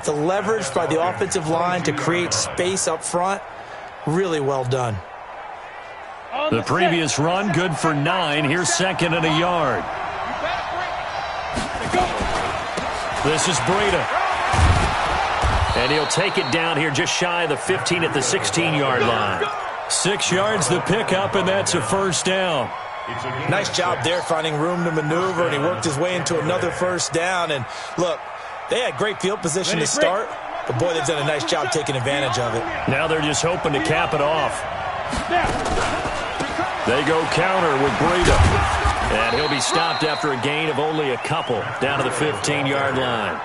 the leverage by the offensive line to create space up front, really well done. The previous run, good for 9. Here's second and a yard. This is Breida. And he'll take it down here just shy of the 15 at the 16-yard line. 6 yards the pickup, and that's a first down. Nice job there finding room to maneuver, and he worked his way into another first down. And look, they had great field position to start, but boy, they've done a nice job taking advantage of it. Now they're just hoping to cap it off. They go counter with Breida. And he'll be stopped after a gain of only a couple down to the 15-yard line.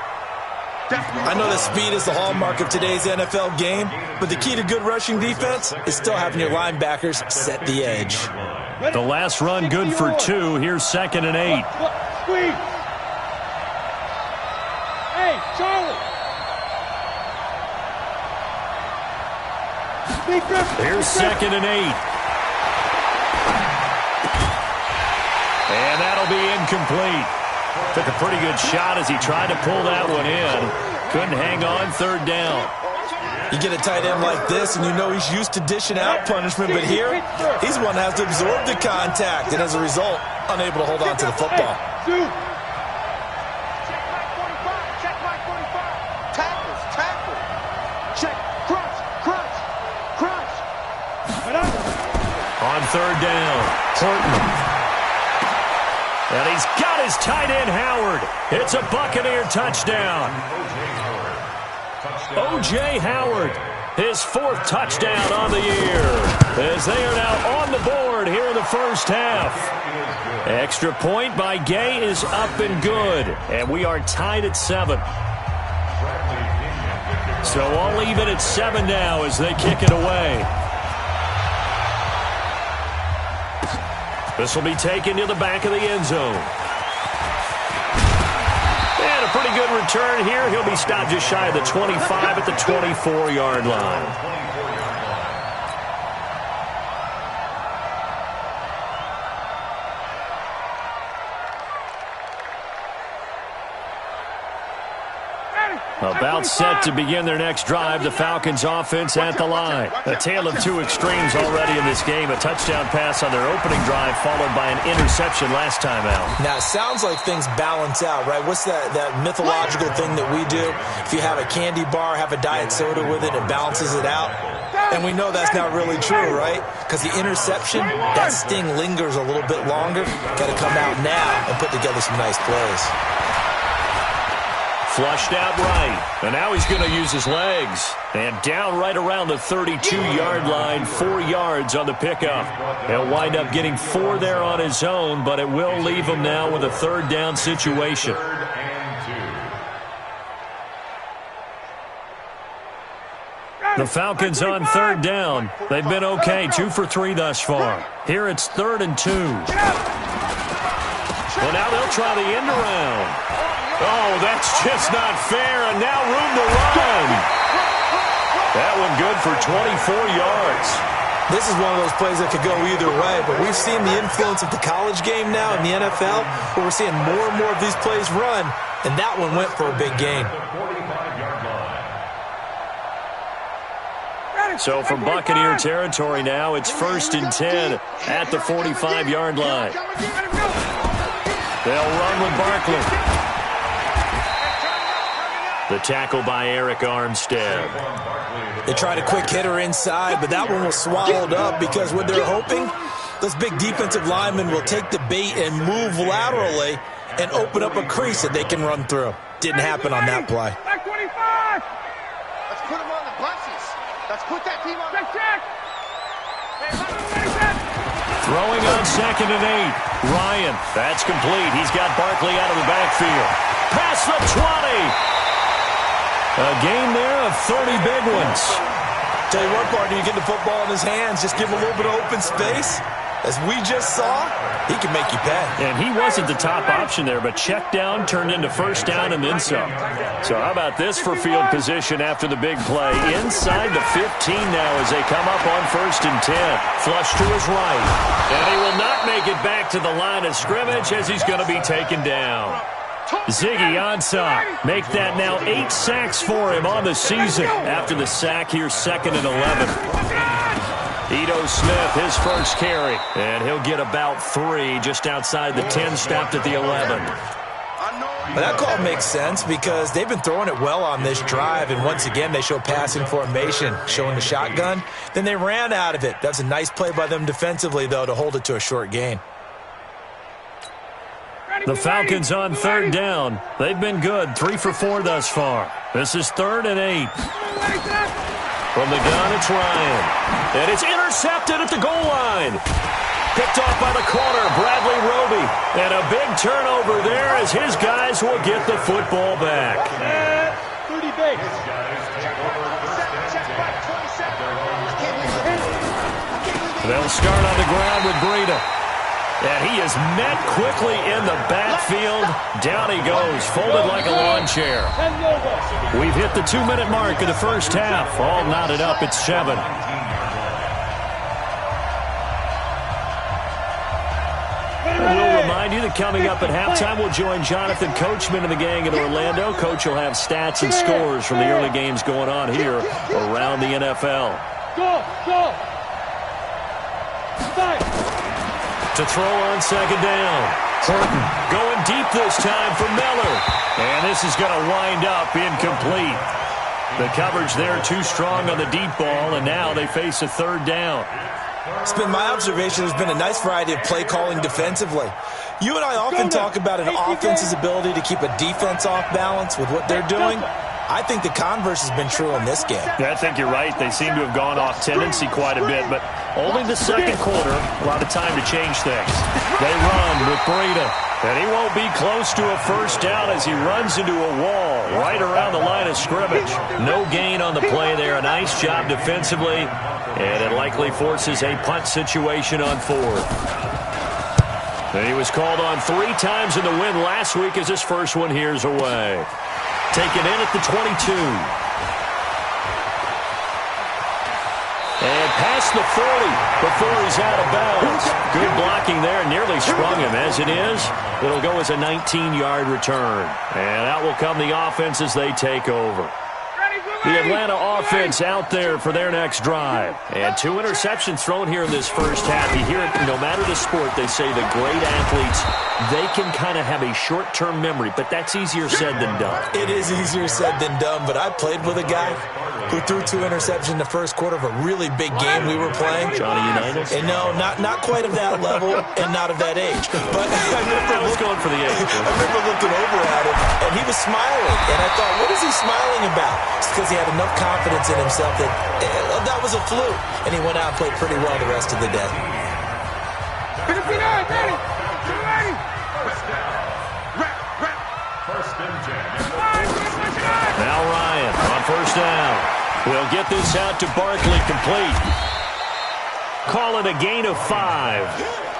I know that speed is the hallmark of today's NFL game, but the key to good rushing defense is still having your linebackers set the edge. The last run good for 2. Here's second and 8. Hey, Charlie. Here's second and 8. And that'll be incomplete. Took a pretty good shot as he tried to pull that one in. Couldn't hang on, third down. You get a tight end like this, and you know he's used to dishing out punishment, but here, he's one that has to absorb the contact, and as a result, unable to hold on to the football. Check my 45. Tackle. Check, crunch. On third down, Horton. And he's got his tight end, Howard. It's a Buccaneer touchdown. O.J. Howard, his 4th touchdown on the year, as they are now on the board here in the first half. Extra point by Gay is up and good, and we are tied at 7. So all even at 7 now as they kick it away. This will be taken to the back of the end zone. And a pretty good return here. He'll be stopped just shy of the 25 at the 24-yard line. About set to begin their next drive. The Falcons offense at the line. A tale of 2 extremes already in this game. A touchdown pass on their opening drive followed by an interception last time out. Now, it sounds like things balance out, right? What's that mythological thing that we do? If you have a candy bar, have a diet soda with it, it balances it out. And we know that's not really true, right? Because the interception, that sting lingers a little bit longer. Got to come out now and put together some nice plays. Flushed out right, and now he's going to use his legs. And down right around the 32-yard line, 4 yards on the pickup. He'll wind up getting 4 there on his own, but it will leave him now with a third down situation. The Falcons on third down. They've been okay, 2 for 3 thus far. Here it's 3rd and 2. Well, now they'll try the end around. Oh, that's just not fair, and now room to run. That one good for 24 yards. This is one of those plays that could go either way, but we've seen the influence of the college game now in the NFL, where we're seeing more and more of these plays run, and that one went for a big gain. So from Buccaneer territory now, it's 1st and 10 at the 45-yard line. They'll run with Barkley. The tackle by Eric Armstead. They tried a quick hitter inside, but that one was swallowed up because what they're hoping, those big defensive linemen will take the bait and move laterally and open up a crease that they can run through. Didn't happen on that play. Back 25. Let's put them on the buses. Let's put that team on the check. Throwing on 2nd and 8. Ryan, that's complete. He's got Barkley out of the backfield. Past the 20. A gain there of 30 big ones. Tell you what, partner, you get the football in his hands, just give him a little bit of open space. As we just saw, he can make you pay. And he wasn't the top option there, but check down turned into first down and then some. So how about this for field position after the big play? Inside the 15 now as they come up on 1st and 10. Flush to his right. And he will not make it back to the line of scrimmage as he's going to be taken down. Ziggy onside. Make that now 8 sacks for him on the season. After the sack here, 2nd and 11. Ito Smith, his first carry. And he'll get about 3 just outside the 10, stopped at the 11. Well, that call makes sense because they've been throwing it well on this drive, and once again they show passing formation, showing the shotgun. Then they ran out of it. That's a nice play by them defensively, though, to hold it to a short gain. The Falcons on 3rd down. They've been good, 3 for 4 thus far. This is 3rd and 8. From the gun, it's Ryan. And it's intercepted at the goal line. Picked off by the corner, Bradley Roby. And a big turnover there as his guys will get the football back. 30 base. They'll start on the ground with Breida. And he is met quickly in the backfield. Down he goes, folded like a lawn chair. We've hit the 2-minute mark of the first half. All knotted up at 7. We'll remind you that coming up at halftime, we'll join Jonathan Coachman and the gang in Orlando. Coach will have stats and scores from the early games going on here around the NFL. Go! To throw on 2nd down. Horton going deep this time for Miller. And this is going to wind up incomplete. The coverage there too strong on the deep ball, and now they face a 3rd down. It's been my observation there's been a nice variety of play calling defensively. You and I often talk about an offense's ability to keep a defense off balance with what they're doing. I think the converse has been true in this game. Yeah, I think you're right. They seem to have gone off tendency quite a bit, but only the 2nd quarter, a lot of time to change things. They run with Breida, and he won't be close to a 1st down as he runs into a wall right around the line of scrimmage. No gain on the play there. A nice job defensively, and it likely forces a punt situation on 4th. And he was called on 3 times in the win last week as his first one here's away. Taken in at the 22. And past the 40 before he's out of bounds. Good blocking there. Nearly sprung him. As it is, it'll go as a 19-yard return. And out will come the offense as they take over. The Atlanta offense out there for their next drive. And 2 interceptions thrown here in this first half. You hear it, no matter the sport, they say the great athletes, they can kind of have a short-term memory, but that's easier said than done. It is easier said than done, but I played with a guy who threw 2 interceptions in the first quarter of a really big game we were playing. Johnny Unitas? And no, not quite of that level and not of that age. But I was going for the age. I remember looking over at him, and he was smiling. And I thought, what is he smiling about? It's because he had enough confidence in himself that that was a fluke. And he went out and played pretty well the rest of the day. Now Ryan on 1st down. He'll get this out to Barkley, complete. Call it a gain of 5.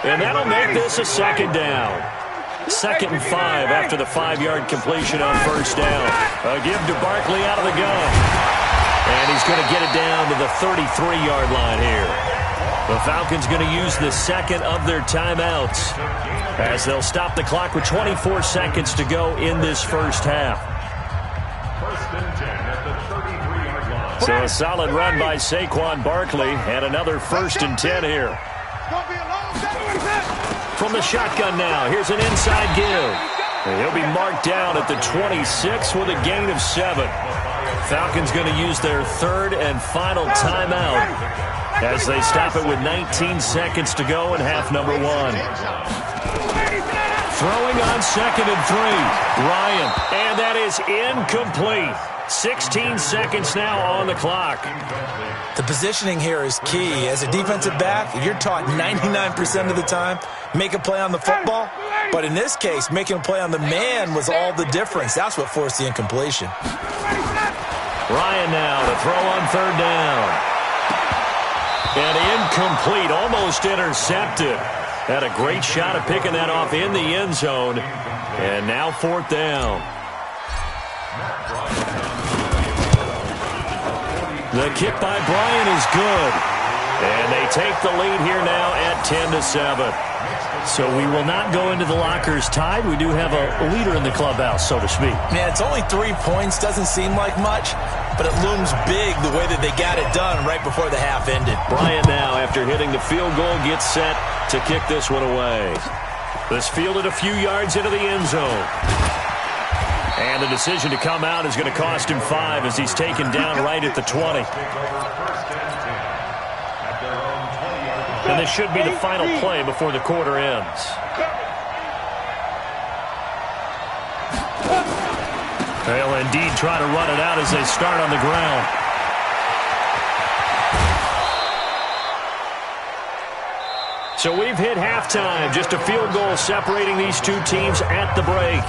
And that'll make this a 2nd down. 2nd and 5 after the 5-yard completion on 1st down. A give to Barkley out of the gun. And he's going to get it down to the 33-yard line here. The Falcons going to use the 2nd of their timeouts as they'll stop the clock with 24 seconds to go in this first half. 1st and 10 at the 33-yard line. So a solid run by Saquon Barkley and another 1st and 10 here. From the shotgun now, here's an inside give. And he'll be marked down at the 26 with a gain of 7. Falcons going to use their 3rd and final timeout as they stop it with 19 seconds to go in half number 1. Throwing on 2nd and 3. Ryan, and that is incomplete. 16 seconds now on the clock. The positioning here is key. As a defensive back, you're taught 99% of the time, make a play on the football. But in this case, making a play on the man was all the difference. That's what forced the incompletion. Ryan now to throw on 3rd down. And incomplete, almost intercepted. Had a great shot at picking that off in the end zone. And now 4th down. The kick by Bryant is good. And they take the lead here now at 10-7. So we will not go into the lockers tied. We do have a leader in the clubhouse, so to speak. Man, it's only 3 points. Doesn't seem like much, but it looms big the way that they got it done right before the half ended. Bryant now, after hitting the field goal, gets set to kick this one away. This fielded a few yards into the end zone. And the decision to come out is going to cost him 5 as he's taken down right at the 20. And this should be the final play before the quarter ends. They'll indeed try to run it out as they start on the ground. So we've hit halftime. Just a field goal separating these two teams at the break.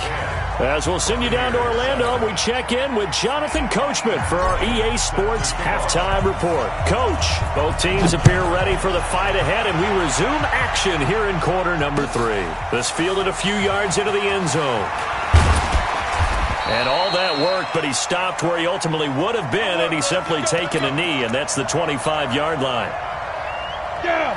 As we'll send you down to Orlando, we check in with Jonathan Coachman for our EA Sports Halftime Report. Coach, both teams appear ready for the fight ahead, and we resume action here in quarter number 3. This fielded a few yards into the end zone. And all that worked, but he stopped where he ultimately would have been, and he's simply taken a knee, and that's the 25-yard line.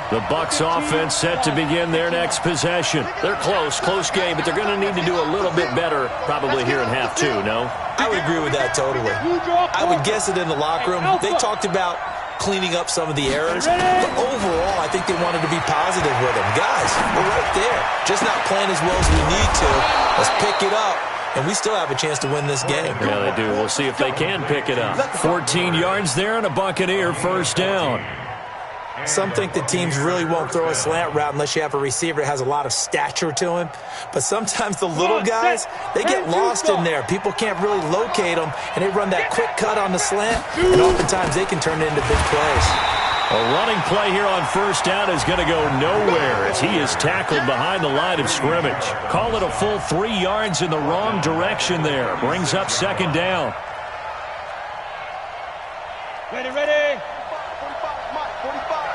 The Bucs offense set to begin their next possession. They're close game, but they're going to need to do a little bit better probably here in half 2, no? I would agree with that totally. I would guess it in the locker room. They talked about cleaning up some of the errors, but overall, I think they wanted to be positive with them. Guys, we're right there. Just not playing as well as we need to. Let's pick it up. And we still have a chance to win this game. Yeah, they do. We'll see if they can pick it up. 14 yards there and a Buccaneer first down. Some think that teams really won't throw a slant route unless you have a receiver that has a lot of stature to him. But sometimes the little guys, they get lost in there. People can't really locate them, and they run that quick cut on the slant, and oftentimes they can turn it into big plays. A running play here on first down is going to go nowhere as he is tackled behind the line of scrimmage. Call it a full 3 yards in the wrong direction there. Brings up second down. Ready. 45, Mike, 45.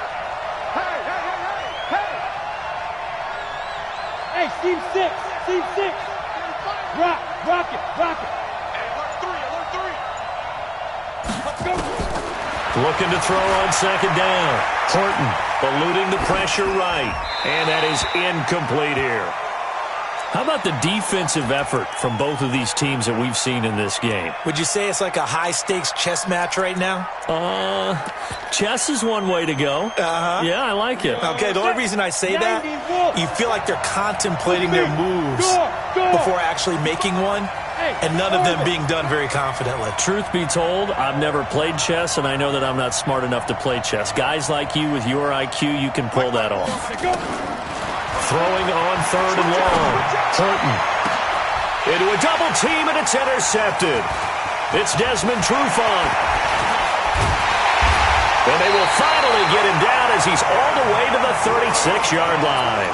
Hey, seam 6. Rock it. Hey, alert 3. Let's go. Looking to throw on second down. Horton eluding the pressure right. And that is incomplete here. How about the defensive effort from both of these teams that we've seen in this game? Would you say it's like a high-stakes chess match right now? Chess is one way to go. Yeah, I like it. Okay, the only reason I say that, you feel like they're contemplating their moves before actually making one, and none of them being done very confidently. Truth be told, I've never played chess, and I know that I'm not smart enough to play chess. Guys like you with your IQ, you can pull that off. Throwing on third and long. Horton into a double team, and it's intercepted. It's Desmond Trufant. And they will finally get him down as he's all the way to the 36-yard line.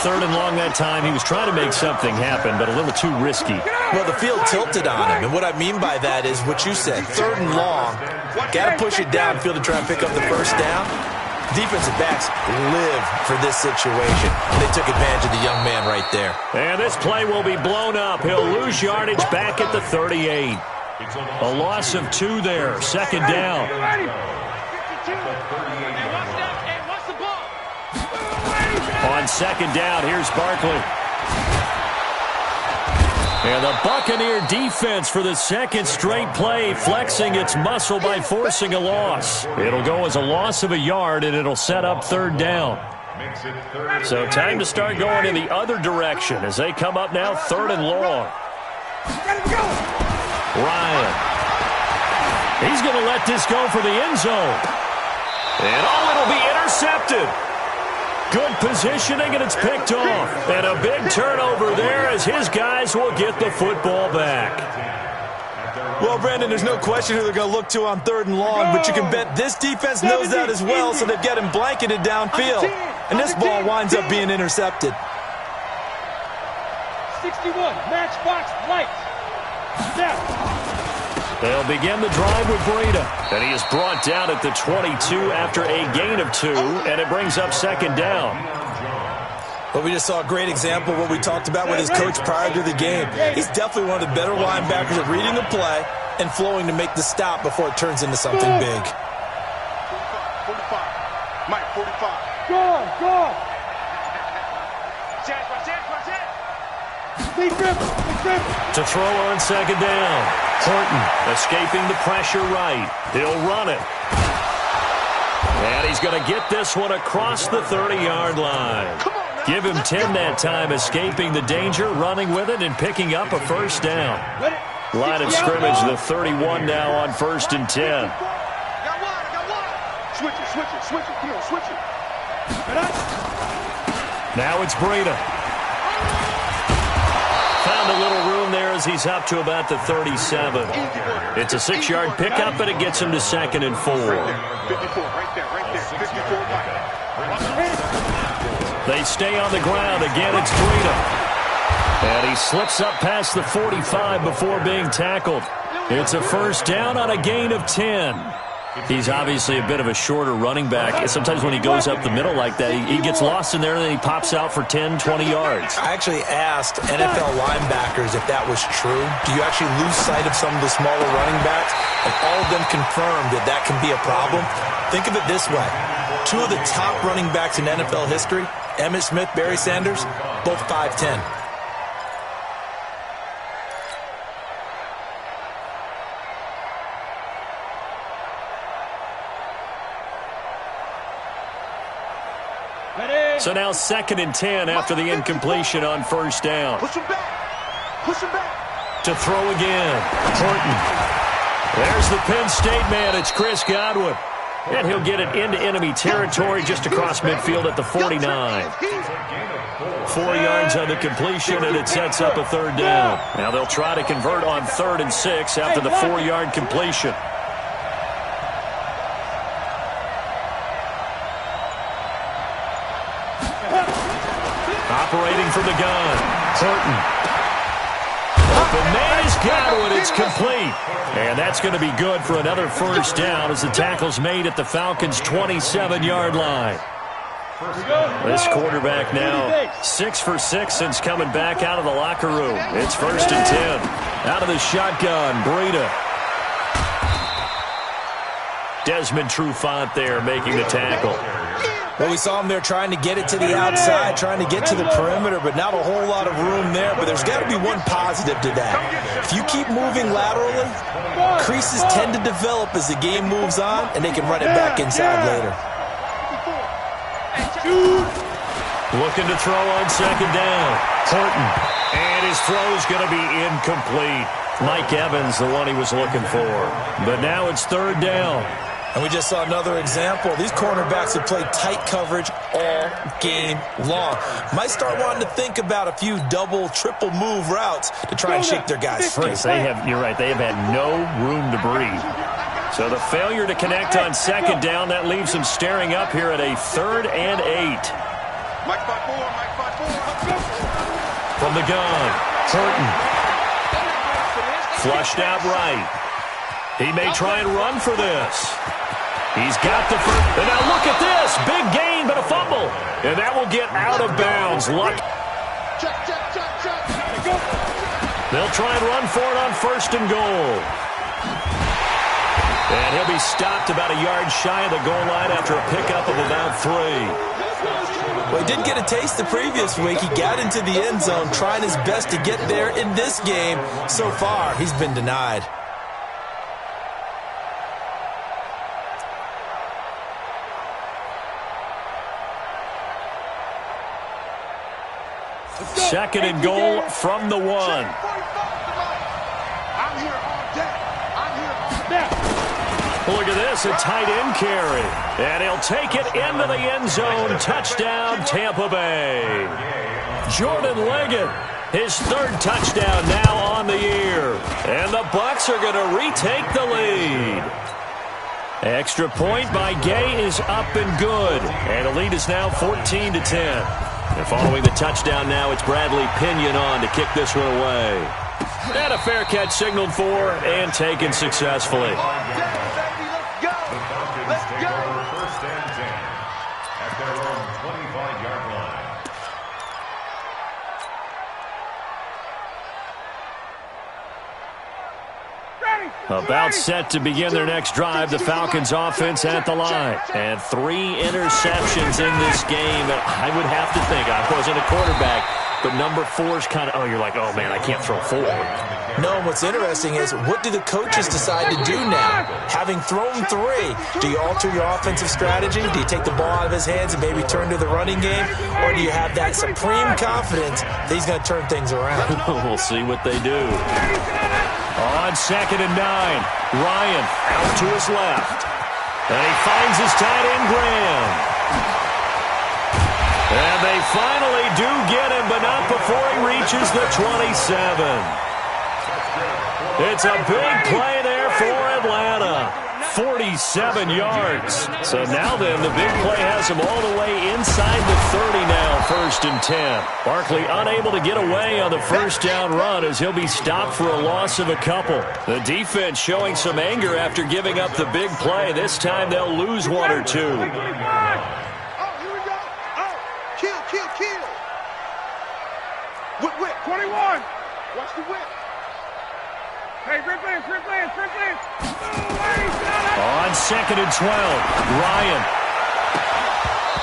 Third and long that time. He was trying to make something happen, but a little too risky. Well, the field tilted on him, and what I mean by that is what you said. Third and long, got to push it downfield to try and pick up the first down. Defensive backs live for this situation. They took advantage of the young man right there. And this play will be blown up. He'll lose yardage back at the 38. A loss of 2 there. Second down. On second down, here's Barkley. And the Buccaneer defense for the second straight play, flexing its muscle by forcing a loss. It'll go as a loss of a yard, and it'll set up third down. So time to start going in the other direction as they come up now third and long. Ryan. He's going to let this go for the end zone. And it'll be intercepted. Good positioning, and it's picked off. And a big turnover there as his guys will get the football back. Well, Brandon, there's no question who they're going to look to on third and long, but you can bet this defense knows that as well, so they've got him blanketed downfield. And this ball winds up being intercepted. 61, matchbox lights. Step. They'll begin the drive with Breida. And he is brought down at the 22 after a gain of 2, and it brings up second down. Well, we just saw a great example of what we talked about with his coach prior to the game. He's definitely one of the better linebackers at reading the play and flowing to make the stop before it turns into something big. 45. Mike, 45. Go. To throw on second down. Horton escaping the pressure right. He'll run it. And he's going to get this one across the 30-yard line. Give him 10 that time, escaping the danger, running with it, and picking up a first down. Line of scrimmage, the 31 now on 1st and 10. Switch it. Come on, switch it. Now it's Breida. Found a little room there as he's up to about the 37. It's a 6-yard pickup, and it gets him to 2nd and 4. 54, right there. 54. They stay on the ground. Again, it's Breida. And he slips up past the 45 before being tackled. It's a first down on a gain of 10. He's obviously a bit of a shorter running back. Sometimes when he goes up the middle like that, he gets lost in there and then he pops out for 10, 20 yards. I actually asked NFL linebackers if that was true. Do you actually lose sight of some of the smaller running backs? And all of them confirmed that that can be a problem. Think of it this way. 2 of the top running backs in NFL history, Emmitt Smith, Barry Sanders, both 5'10". So now 2nd and 10 after the incompletion on first down. Push him back. To throw again. Horton. There's the Penn State man. It's Chris Godwin. And he'll get it into enemy territory just across midfield at the 49. 4 yards on the completion, and it sets up a 3rd down. Now they'll try to convert on 3rd and 6 after the 4-yard completion. Operating from the gun. Horton. Open man is Godwin. It's complete. And that's going to be good for another first down as the tackle's made at the Falcons' 27-yard line. This quarterback now 6 for 6 since coming back out of the locker room. It's 1st and 10. Out of the shotgun, Breida. Desmond Trufant there making the tackle. Well, we saw him there trying to get it to the outside, trying to get to the perimeter, but not a whole lot of room there. But there's got to be one positive to that. If you keep moving laterally, creases tend to develop as the game moves on, and they can run it back inside later. Looking to throw on second down. Horton. And his throw's going to be incomplete. Mike Evans, the one he was looking for. But now it's 3rd down. And we just saw another example. These cornerbacks have played tight coverage all game long. Might start wanting to think about a few double, triple move routes to try and shake their guys free. You're right, they have had no room to breathe. So the failure to connect on second down, that leaves them staring up here at a 3rd and 8. Mike 5-4. From the gun, Horton. Flushed out right. He may try and run for this. He's got the first. And now look at this. Big gain, but a fumble. And that will get out of bounds. Luck. Check. They'll try and run for it on 1st and goal. And he'll be stopped about a yard shy of the goal line after a pickup of about 3. Well, he did get a taste the previous week. He got into the end zone, trying his best to get there in this game. So far, he's been denied. Second and goal from the 1. I'm here all day. Look at this, a tight end carry. And he'll take it into the end zone. Touchdown, Tampa Bay. Jordan Leggett, his 3rd touchdown now on the year. And the Bucs are going to retake the lead. Extra point by Gay is up and good. And the lead is now 14-10. And following the touchdown now, it's Bradley Pinion on to kick this one away. And a fair catch signaled for and taken successfully. Let's go. First and 10 at their own 25-yard line. Ready. About set to begin their next drive, the Falcons offense at the line. And 3 interceptions in this game. And I would have to think, I wasn't a quarterback, but number 4 is kind of, you're like, oh, man, I can't throw 4. No, what's interesting is what do the coaches decide to do now? Having thrown 3, do you alter your offensive strategy? Do you take the ball out of his hands and maybe turn to the running game? Or do you have that supreme confidence that he's going to turn things around? We'll see what they do. On 2nd and 9, Ryan out to his left. And he finds his tight end, Graham. And they finally do get him, but not before he reaches the 27. It's a big play there for Atlanta. 47 yards. So now then, the big play has him all the way inside the 30 now, 1st and 10. Barkley unable to get away on the first down run as he'll be stopped for a loss of a couple. The defense showing some anger after giving up the big play. This time they'll lose 1 or 2. Oh, here we go. Oh, kill. Whip, 21. Watch the whip. Hey, Rip Lance. On 2nd and 12, Ryan.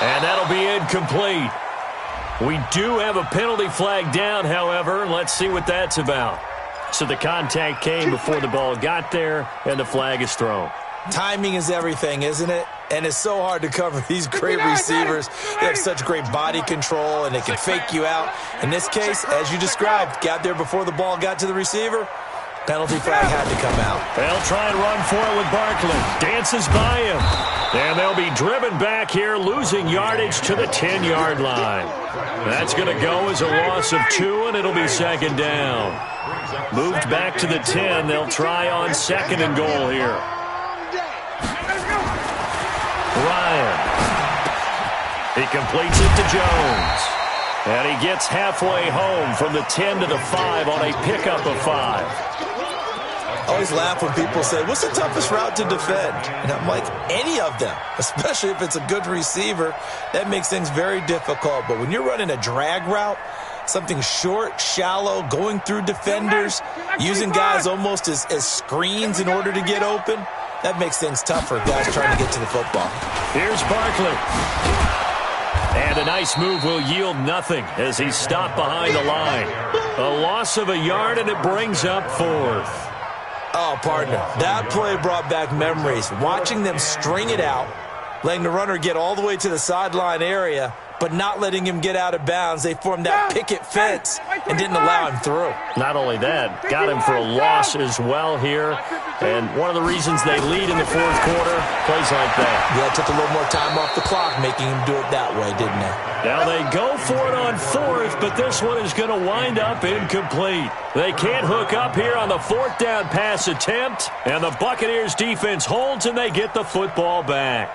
And that'll be incomplete. We do have a penalty flag down, however. Let's see what that's about. So the contact came before the ball got there, and the flag is thrown. Timing is everything, isn't it? And it's so hard to cover these great receivers. They have such great body control, and they can fake you out. In this case, as you described, got there before the ball got to the receiver. Penalty flag had to come out. They'll try and run for it with Barkley. Dances by him. And they'll be driven back here, losing yardage to the 10-yard line. That's going to go as a loss of 2, and it'll be 2nd down. Moved back to the 10. They'll try on 2nd and goal here. Ryan. He completes it to Jones. And he gets halfway home from the 10 to the 5 on a pickup of 5. I always laugh when people say, what's the toughest route to defend? And I'm like, any of them, especially if it's a good receiver. That makes things very difficult. But when you're running a drag route, something short, shallow, going through defenders, using guys almost as screens in order to get open, that makes things tough for guys trying to get to the football. Here's Barkley. And a nice move will yield nothing as he's stopped behind the line. A loss of a yard, and it brings up 4th. Oh, partner, that play brought back memories. Watching them string it out, letting the runner get all the way to the sideline area, but not letting him get out of bounds. They formed that picket fence and didn't allow him through. Not only that, got him for a loss as well here. And one of the reasons they lead in the 4th quarter, plays like that. Yeah, it took a little more time off the clock, making him do it that way, didn't it? Now they go for it on 4th, but this one is going to wind up incomplete. They can't hook up here on the 4th down pass attempt, and the Buccaneers defense holds and they get the football back.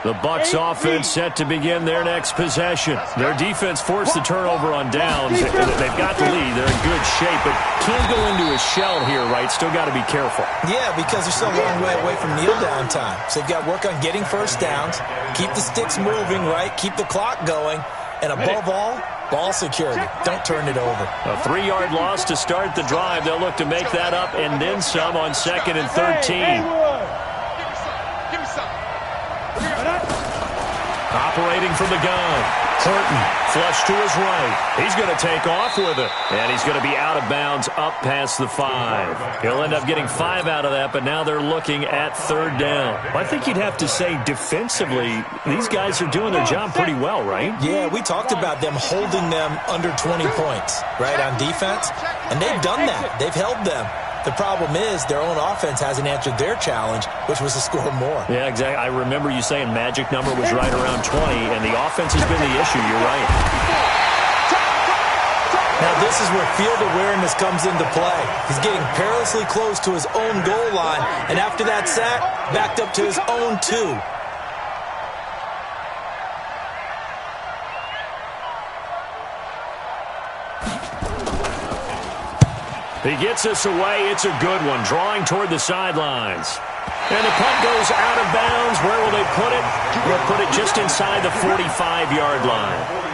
The Bucs offense set to begin their next possession. Their defense forced the turnover on downs. They've got the lead. They're in good shape, but can't go into a shell here, right? Still got to be careful. Yeah, because they're still a long way away from kneel down time. So they've got to work on getting first downs, keep the sticks moving, right? Keep the clock going, and above all, ball security. Don't turn it over. A 3-yard loss to start the drive. They'll look to make that up and then some on 2nd and 13. Operating from the gun. Horton, flush to his right. He's going to take off with it. And he's going to be out of bounds up past the 5. He'll end up getting 5 out of that, but now they're looking at 3rd down. I think you'd have to say defensively, these guys are doing their job pretty well, right? Yeah, we talked about them holding them under 20 points, right, on defense. And they've done that. They've held them. The problem is their own offense hasn't answered their challenge, which was to score more. Yeah, exactly. I remember you saying magic number was right around 20, and the offense has been the issue. You're right. Now, this is where field awareness comes into play. He's getting perilously close to his own goal line, and after that sack, backed up to his own 2. He gets us away. It's a good one, drawing toward the sidelines. And the punt goes out of bounds. Where will they put it? They'll put it just inside the 45-yard line.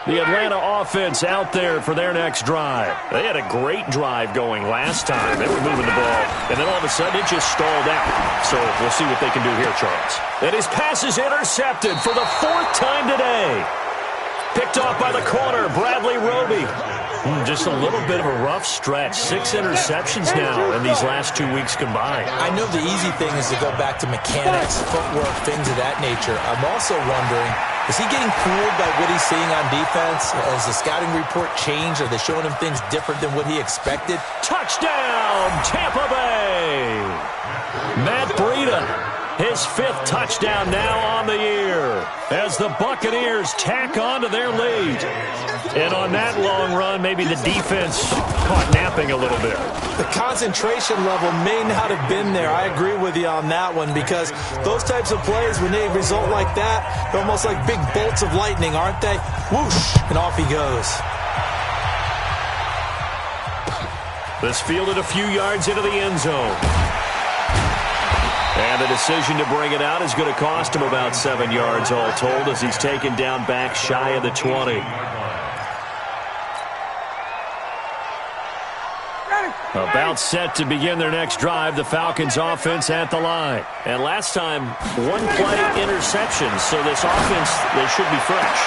The Atlanta offense out there for their next drive. They had a great drive going last time. They were moving the ball, and then all of a sudden it just stalled out. So we'll see what they can do here, Charles. And his pass is intercepted for the 4th time today. Picked off by the corner, Bradley Roby. Just a little bit of a rough stretch. 6 interceptions now in these last 2 weeks combined. I know the easy thing is to go back to mechanics, footwork, things of that nature. I'm also wondering, is he getting fooled by what he's seeing on defense? Has the scouting report changed? Are they showing him things different than what he expected? Touchdown, Tampa Bay! Matt Breida, his 5th touchdown now on the year as the Buccaneers tack on to their lead. And on that long run, maybe the defense caught napping a little bit. The concentration level may not have been there. I agree with you on that one because those types of plays, when they result like that, they're almost like big bolts of lightning, aren't they? Whoosh, and off he goes. This fielded a few yards into the end zone. And the decision to bring it out is going to cost him about 7 yards all told as he's taken down back shy of the 20. About set to begin their next drive, the Falcons offense at the line. And last time, 1 play interception, so this offense, they should be fresh.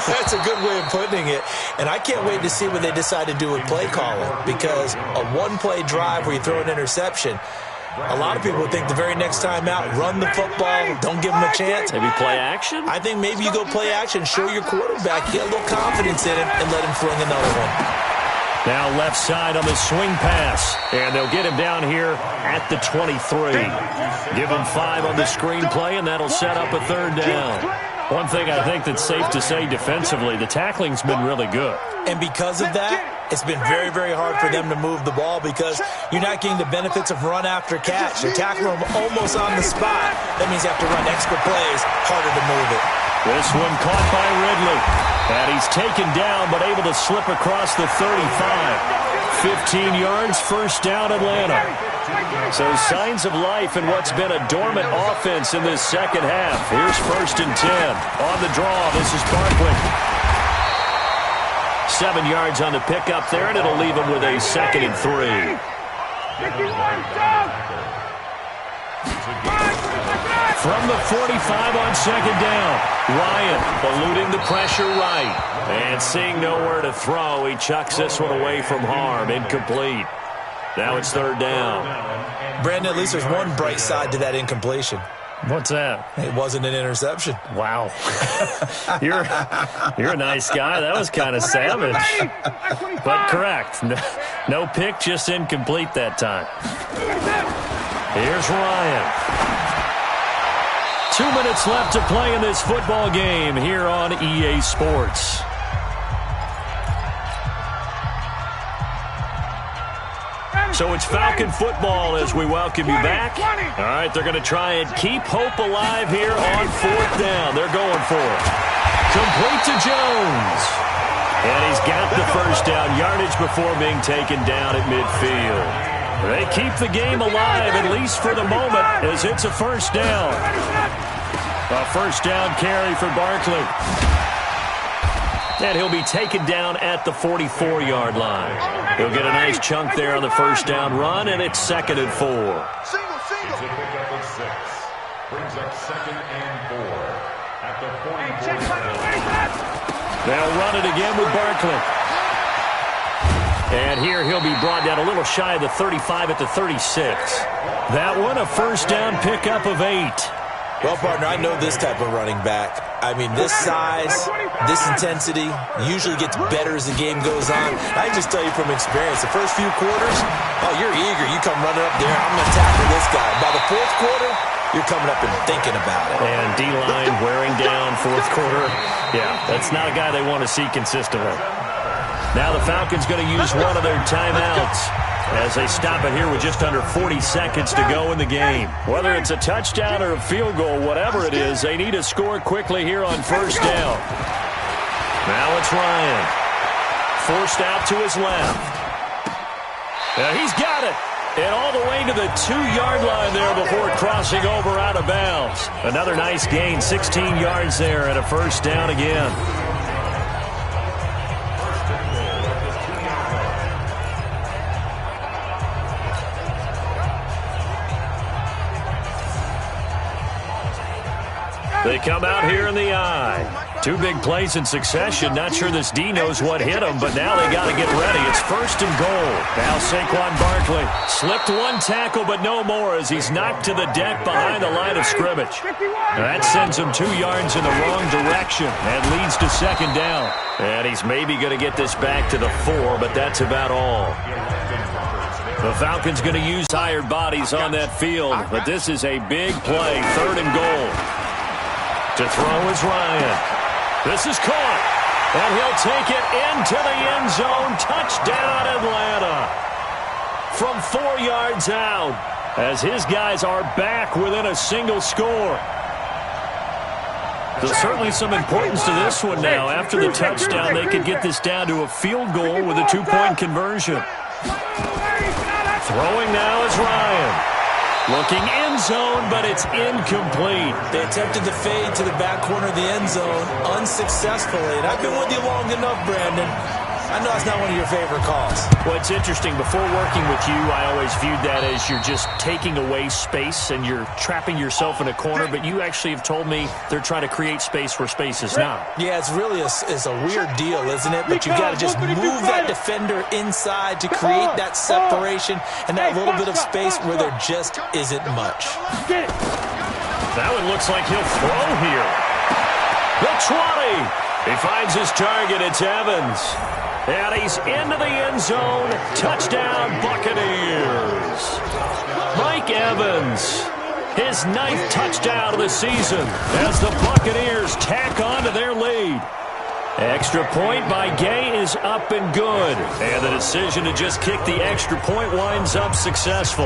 That's a good way of putting it. And I can't wait to see what they decide to do with play calling because a 1-play drive where you throw an interception, a lot of people think the very next time out, run the football, don't give them a chance. Maybe play action? I think maybe you go play action, show your quarterback, get a little confidence in him, and let him fling another one. Now left side on the swing pass. And they'll get him down here at the 23. Give him 5 on the screenplay, and that'll set up a 3rd down. One thing I think that's safe to say defensively, the tackling's been really good. And because of that, it's been very, very hard for them to move the ball because you're not getting the benefits of run after catch. You're tackling them almost on the spot. That means you have to run extra plays, harder to move it. This one caught by Ridley. And he's taken down but able to slip across the 35. 15 yards, 1st down Atlanta. So signs of life in what's been a dormant offense in this second half. Here's 1st and 10. On the draw, this is Barkley. 7 yards on the pickup there, and it'll leave him with a 2nd and 3. From the 45 on 2nd down, Ryan eluding the pressure right. And seeing nowhere to throw, he chucks this one away from harm. Incomplete. Now it's 3rd down. Brandon, at least there's one bright side to that incompletion. What's that? It wasn't an interception. Wow. You're a nice guy. That was kind of savage. But correct. No pick, just incomplete that time. Here's Ryan. 2 minutes left to play in this football game here on EA Sports. So it's Falcon football as we welcome you back. All right, they're going to try and keep hope alive here on 4th down. They're going for it. Complete to Jones. And he's got the 1st down yardage before being taken down at midfield. They keep the game alive, at least for the moment, as it's a 1st down. A 1st down carry for Barkley. And he'll be taken down at the 44-yard line. He'll get a nice chunk there on the 1st down run, and it's 2nd and 4. Single. It's a pickup of 6. Brings up 2nd and 4 at the 44. They'll run it again with Barkley. And here he'll be brought down a little shy of the 35 at the 36. That one, a 1st down pickup of 8. Well, partner, I know this type of running back. I mean, this size, this intensity usually gets better as the game goes on. I can just tell you from experience, the first few quarters, oh, you're eager. You come running up there, I'm going to tackle this guy. By the 4th quarter, you're coming up and thinking about it. And D-line wearing down 4th quarter. Yeah, that's not a guy they want to see consistently. Now the Falcons going to use one of their timeouts. as they stop it here with just under 40 seconds to go in the game. Whether it's a touchdown or a field goal, whatever it is, they need to score quickly here on first down. Now it's Ryan. Forced out to his left. He's got it. And all the way to the 2-yard line there before crossing over out of bounds. Another nice gain, 16 yards there and a first down again. They come out here in the I. 2 big plays in succession. Not sure this D knows what hit him, but now they got to get ready. It's first and goal. Now Saquon Barkley slipped one tackle, but no more as he's knocked to the deck behind the line of scrimmage. That sends him 2 yards in the wrong direction and leads to second down. And he's maybe going to get this back to the 4, but that's about all. The Falcons going to use tired bodies on that field, but this is a big play, third and goal. To throw is Ryan. This is caught, and he'll take it into the end zone. Touchdown, Atlanta. From 4 yards out, as his guys are back within a single score. There's certainly some importance to this one now. After the touchdown, they could get this down to a field goal with a 2-point conversion. Throwing now is Ryan. Looking end zone, but it's incomplete. They attempted to fade to the back corner of the end zone unsuccessfully. And I've been with you long enough, Brandon. I know it's not one of your favorite calls. Well, it's interesting. Before working with you, I always viewed that as you're just taking away space and you're trapping yourself in a corner. But you actually have told me they're trying to create space where space is not. Yeah, it's really it's a weird deal, isn't it? But you've got to just move that defender inside to create that separation and that little bit of space where there just isn't much. That one looks like he'll throw here. The 20. He finds his target. It's Evans. And he's into the end zone. Touchdown, Buccaneers. Mike Evans, his 9th touchdown of the season as the Buccaneers tack on to their lead. Extra point by Gay is up and good. And the decision to just kick the extra point winds up successful.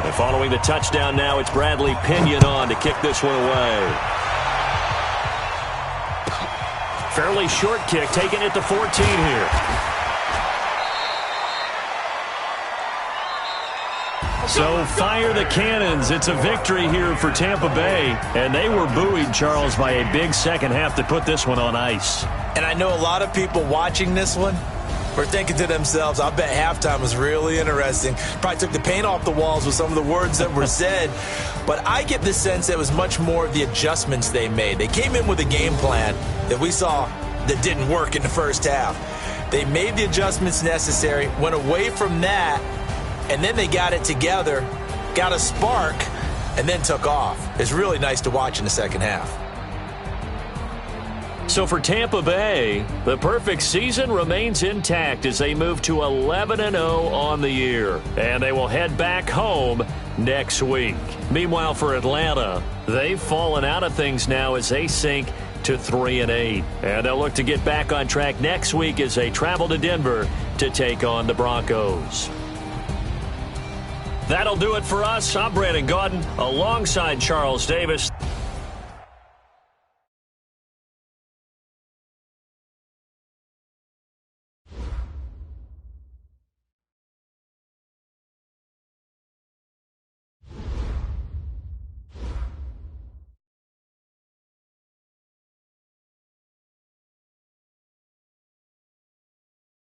And following the touchdown now, it's Bradley Pinion on to kick this one away. Fairly short kick, taking it to 14 here. So fire the cannons. It's a victory here for Tampa Bay. And they were buoyed, Charles, by a big second half to put this one on ice. And I know a lot of people watching this one were thinking to themselves, I bet halftime was really interesting. Probably took the paint off the walls with some of the words that were said. But I get the sense that it was much more of the adjustments they made. They came in with a game plan that we saw that didn't work in the first half. They made the adjustments necessary, went away from that, and then they got it together, got a spark, and then took off. It's really nice to watch in the second half. So for Tampa Bay, the perfect season remains intact as they move to 11-0 on the year. And they will head back home next week. Meanwhile, for Atlanta, they've fallen out of things now as they sink to 3-8. And they'll look to get back on track next week as they travel to Denver to take on the Broncos. That'll do it for us. I'm Brandon Gaudin alongside Charles Davis.